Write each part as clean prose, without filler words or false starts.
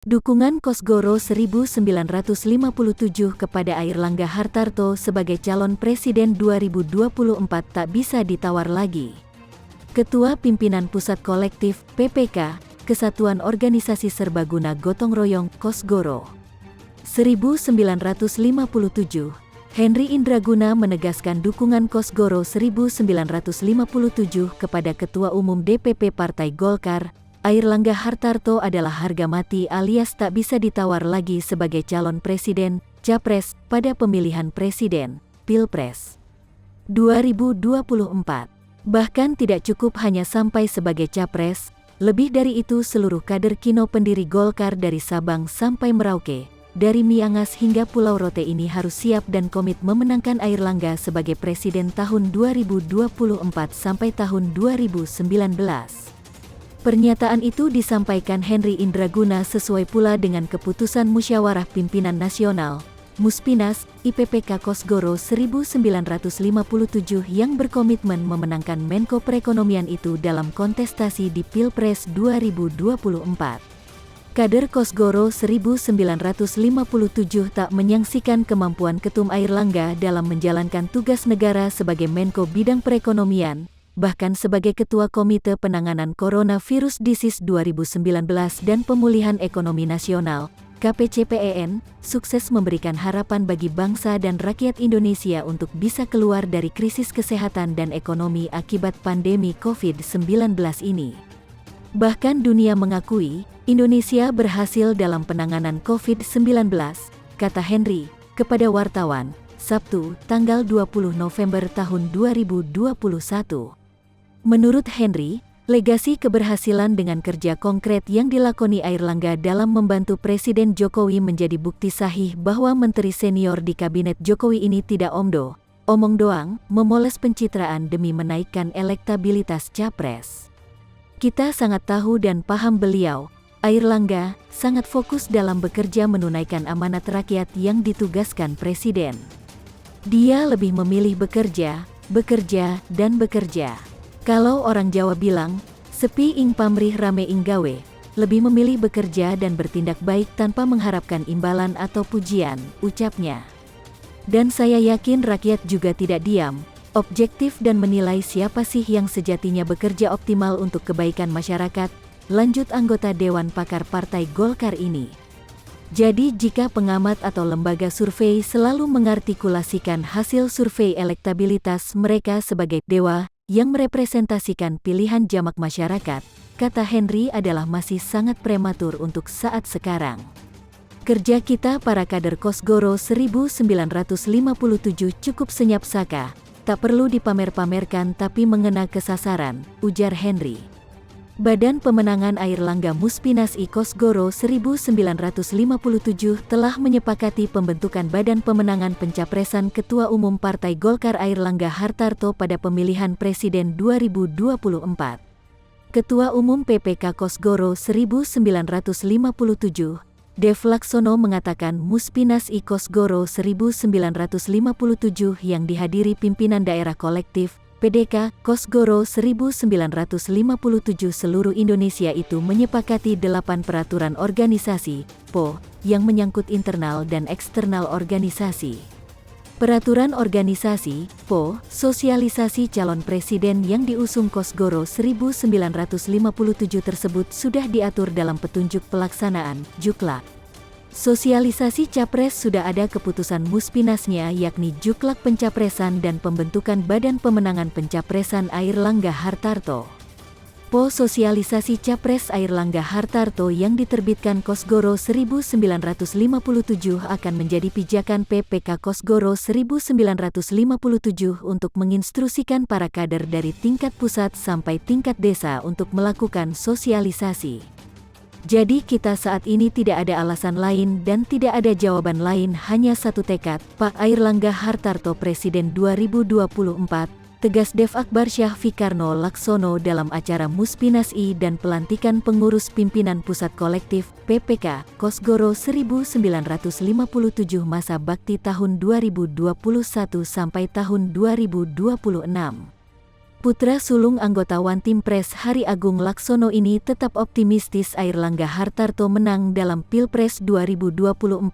Dukungan Kosgoro 1957 kepada Airlangga Hartarto sebagai calon presiden 2024 tak bisa ditawar lagi. Ketua Pimpinan Pusat Kolektif, PPK, Kesatuan Organisasi Serbaguna Gotong Royong, Kosgoro 1957, Henry Indraguna menegaskan dukungan Kosgoro 1957 kepada Ketua Umum DPP Partai Golkar, Airlangga Hartarto adalah harga mati alias tak bisa ditawar lagi sebagai calon presiden, capres, pada pemilihan presiden, Pilpres 2024. Bahkan tidak cukup hanya sampai sebagai capres, lebih dari itu seluruh kader kino pendiri Golkar dari Sabang sampai Merauke, dari Miangas hingga Pulau Rote ini harus siap dan komit memenangkan Airlangga sebagai presiden tahun 2024 sampai tahun 2019. Pernyataan itu disampaikan Henry Indraguna sesuai pula dengan keputusan Musyawarah Pimpinan Nasional, Muspinaz, IPPK Kosgoro 1957 yang berkomitmen memenangkan Menko Perekonomian itu dalam kontestasi di Pilpres 2024. Kader Kosgoro 1957 tak menyaksikan kemampuan Ketum Airlangga dalam menjalankan tugas negara sebagai Menko Bidang Perekonomian, bahkan sebagai Ketua Komite Penanganan Coronavirus Disease 2019 dan Pemulihan Ekonomi Nasional, KPCPEN, sukses memberikan harapan bagi bangsa dan rakyat Indonesia untuk bisa keluar dari krisis kesehatan dan ekonomi akibat pandemi COVID-19 ini. Bahkan dunia mengakui, Indonesia berhasil dalam penanganan COVID-19, kata Henry, kepada wartawan, Sabtu, tanggal 20 November tahun 2021. Menurut Henry, legasi keberhasilan dengan kerja konkret yang dilakoni Airlangga dalam membantu Presiden Jokowi menjadi bukti sahih bahwa menteri senior di kabinet Jokowi ini tidak omong doang, memoles pencitraan demi menaikkan elektabilitas capres. Kita sangat tahu dan paham beliau, Airlangga, sangat fokus dalam bekerja menunaikan amanat rakyat yang ditugaskan Presiden. Dia lebih memilih bekerja, dan bekerja. Kalau orang Jawa bilang, sepi ing pamrih rame ing gawe, lebih memilih bekerja dan bertindak baik tanpa mengharapkan imbalan atau pujian, ucapnya. Dan saya yakin rakyat juga tidak diam, objektif dan menilai siapa sih yang sejatinya bekerja optimal untuk kebaikan masyarakat, lanjut anggota Dewan Pakar Partai Golkar ini. Jadi jika pengamat atau lembaga survei selalu mengartikulasikan hasil survei elektabilitas mereka sebagai dewa, yang merepresentasikan pilihan jamak masyarakat, kata Henry adalah masih sangat prematur untuk saat sekarang. Kerja kita para kader Kosgoro 1957 cukup senyap saka, tak perlu dipamer-pamerkan tapi mengena kesasaran, ujar Henry. Badan Pemenangan Airlangga Muspinaz I Kosgoro 1957 telah menyepakati pembentukan Badan Pemenangan Pencapresan Ketua Umum Partai Golkar Airlangga Hartarto pada pemilihan Presiden 2024. Ketua Umum PPK Kosgoro 1957, Dev Laksono mengatakan Muspinaz I Kosgoro 1957 yang dihadiri pimpinan daerah kolektif, PDK, Kosgoro 1957 seluruh Indonesia itu menyepakati 8 peraturan organisasi, PO, yang menyangkut internal dan eksternal organisasi. Peraturan organisasi, PO, sosialisasi calon presiden yang diusung Kosgoro 1957 tersebut sudah diatur dalam petunjuk pelaksanaan, Juklak. Sosialisasi capres sudah ada keputusan Muspinaznya yakni Juklak Pencapresan dan Pembentukan Badan Pemenangan Pencapresan Airlangga Hartarto. PO sosialisasi capres Airlangga Hartarto yang diterbitkan Kosgoro 1957 akan menjadi pijakan PPK Kosgoro 1957 untuk menginstruksikan para kader dari tingkat pusat sampai tingkat desa untuk melakukan sosialisasi. Jadi kita saat ini tidak ada alasan lain dan tidak ada jawaban lain, hanya satu tekad, Pak Airlangga Hartarto Presiden 2024, tegas Dev Akbarsyah Fikarno Laksono dalam acara Muspinaz I dan pelantikan pengurus pimpinan pusat kolektif, PPK, Kosgoro 1957 masa bakti tahun 2021 sampai tahun 2026. Putra sulung anggota One Team Press Hari Agung Laksono ini tetap optimistis Airlangga Hartarto menang dalam Pilpres 2024,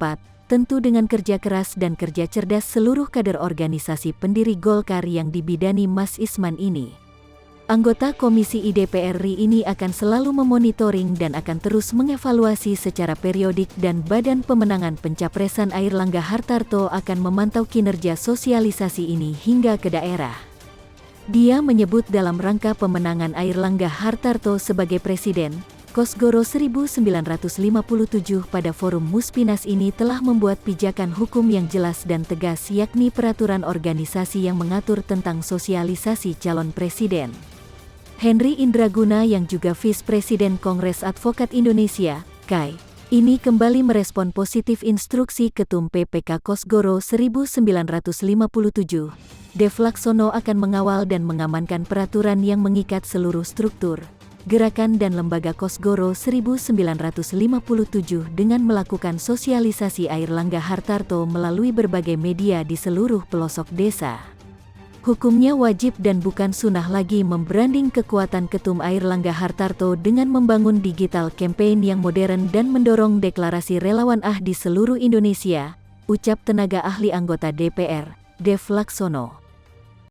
tentu dengan kerja keras dan kerja cerdas seluruh kader organisasi pendiri Golkar yang dibidani Mas Isman ini. Anggota Komisi IDPR RI ini akan selalu memonitoring dan akan terus mengevaluasi secara periodik dan Badan Pemenangan Pencapresan Airlangga Hartarto akan memantau kinerja sosialisasi ini hingga ke daerah. Dia menyebut dalam rangka pemenangan Airlangga Hartarto sebagai Presiden, Kosgoro 1957 pada forum Muspinas ini telah membuat pijakan hukum yang jelas dan tegas yakni peraturan organisasi yang mengatur tentang sosialisasi calon presiden. Henry Indraguna yang juga Vice Presiden Kongres Advokat Indonesia, KAI, ini kembali merespon positif instruksi Ketum PPK Kosgoro 1957. Dev Laksono akan mengawal dan mengamankan peraturan yang mengikat seluruh struktur, gerakan dan lembaga Kosgoro 1957 dengan melakukan sosialisasi Airlangga Hartarto melalui berbagai media di seluruh pelosok desa. Hukumnya wajib dan bukan sunnah lagi membranding kekuatan Ketum Airlangga Hartarto dengan membangun digital campaign yang modern dan mendorong deklarasi relawan di seluruh Indonesia, ucap tenaga ahli anggota DPR, Dev Laksono.